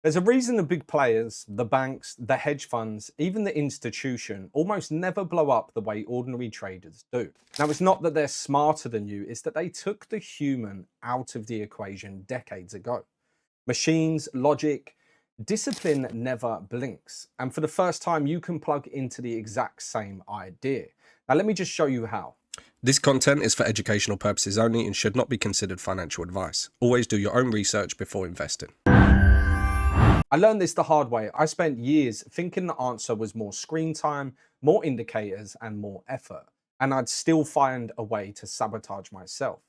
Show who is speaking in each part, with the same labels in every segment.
Speaker 1: There's a reason the big players, the banks, the hedge funds, even the institution almost never blow up the way ordinary traders do. Now, it's not that they're smarter than you, it's that they took the human out of the equation decades ago. Machines, logic, discipline never blinks. And for the first time, you can plug into the exact same idea. Now, let me just show you how.
Speaker 2: This content is for educational purposes only and should not be considered financial advice. Always do your own research before investing.
Speaker 1: I learned this the hard way. I spent years thinking the answer was more screen time, more indicators, and more effort. And I'd still find a way to sabotage myself.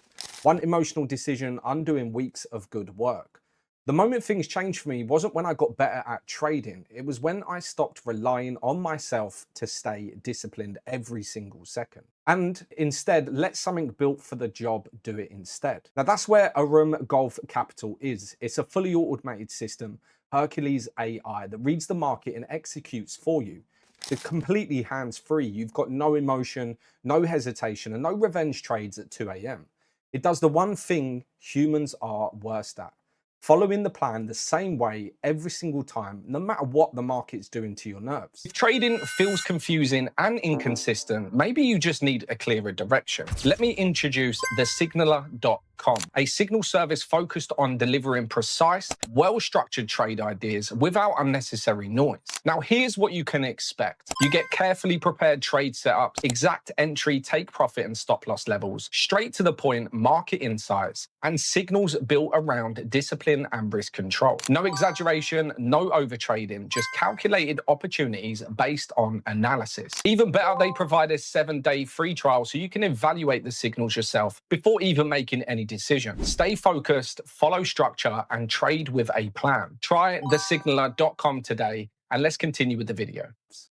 Speaker 1: One emotional decision undoing weeks of good work. The moment things changed for me wasn't when I got better at trading. It was when I stopped relying on myself to stay disciplined every single second. And instead, let something built for the job do it instead. Now that's where Arum Golf Capital is. It's a fully automated system, Hercules AI, that reads the market and executes for you. They're completely hands-free. You've got no emotion, no hesitation, and no revenge trades at 2 a.m. It does the one thing humans are worst at: following the plan the same way every single time, no matter what the market's doing to your nerves. If trading feels confusing and inconsistent, maybe you just need a clearer direction. Let me introduce the Signaler.com, a signal service focused on delivering precise, well-structured trade ideas without unnecessary noise. Now, here's what you can expect. You get carefully prepared trade setups, exact entry, take profit and stop loss levels, straight to the point market insights, and signals built around discipline and risk control. No exaggeration, no overtrading, just calculated opportunities based on analysis. Even better, they provide a 7-day free trial so you can evaluate the signals yourself before even making any decision. Stay focused, follow structure, and trade with a plan. Try thesignaler.com today, and let's continue with the video.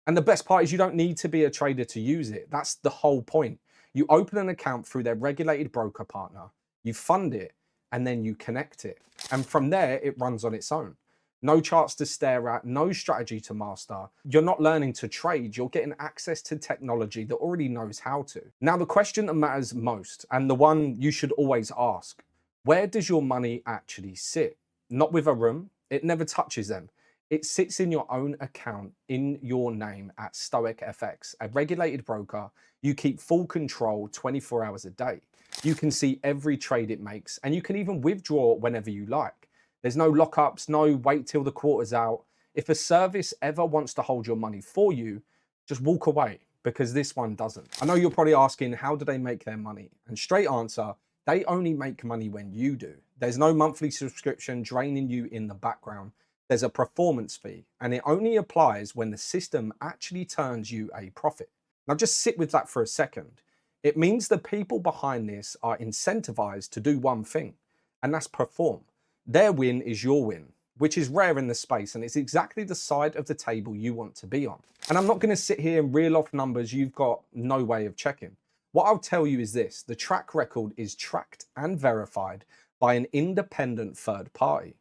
Speaker 1: And the best part is you don't need to be a trader to use it. That's the whole point. You open an account through their regulated broker partner, you fund it, and then you connect it. And from there, it runs on its own. No charts to stare at, no strategy to master. You're not learning to trade, you're getting access to technology that already knows how to. Now, the question that matters most, and the one you should always ask: where does your money actually sit? Not with Arum, it never touches them. It sits in your own account in your name at Stoic FX, a regulated broker. You keep full control 24 hours a day. You can see every trade it makes, and you can even withdraw whenever you like. There's no lockups, no wait till the quarter's out. If a service ever wants to hold your money for you, just walk away, because this one doesn't. I know you're probably asking, how do they make their money? And straight answer, they only make money when you do. There's no monthly subscription draining you in the background. There's a performance fee, and it only applies when the system actually turns you a profit. Now just sit with that for a second. It means the people behind this are incentivized to do one thing, and that's perform. Their win is your win, which is rare in the space, and it's exactly the side of the table you want to be on. And I'm not going to sit here and reel off numbers you've got no way of checking. What I'll tell you is this: the track record is tracked and verified by an independent third party.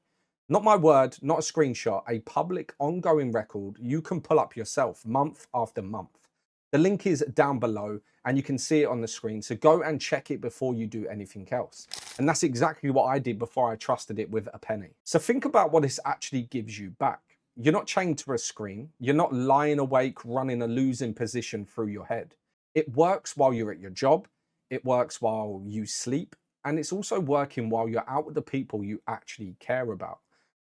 Speaker 1: Not my word, not a screenshot, a public ongoing record you can pull up yourself month after month. The link is down below and you can see it on the screen, so go and check it before you do anything else. And that's exactly what I did before I trusted it with a penny. So think about what this actually gives you back. You're not chained to a screen. You're not lying awake running a losing position through your head. It works while you're at your job. It works while you sleep. And it's also working while you're out with the people you actually care about,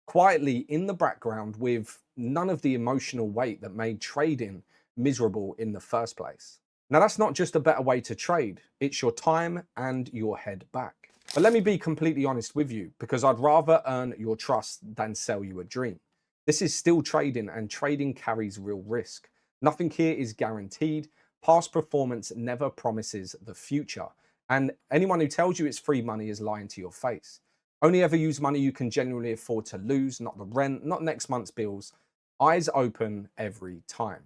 Speaker 1: quietly in the background, with none of the emotional weight that made trading miserable in the first place. Now, that's not just a better way to trade, it's your time and your head back. But let me be completely honest with you, because I'd rather earn your trust than sell you a dream. This is still trading, and trading carries real risk. Nothing here is guaranteed. Past performance never promises the future. And anyone who tells you it's free money is lying to your face. Only ever use money you can genuinely afford to lose, not the rent, not next month's bills. Eyes open every time.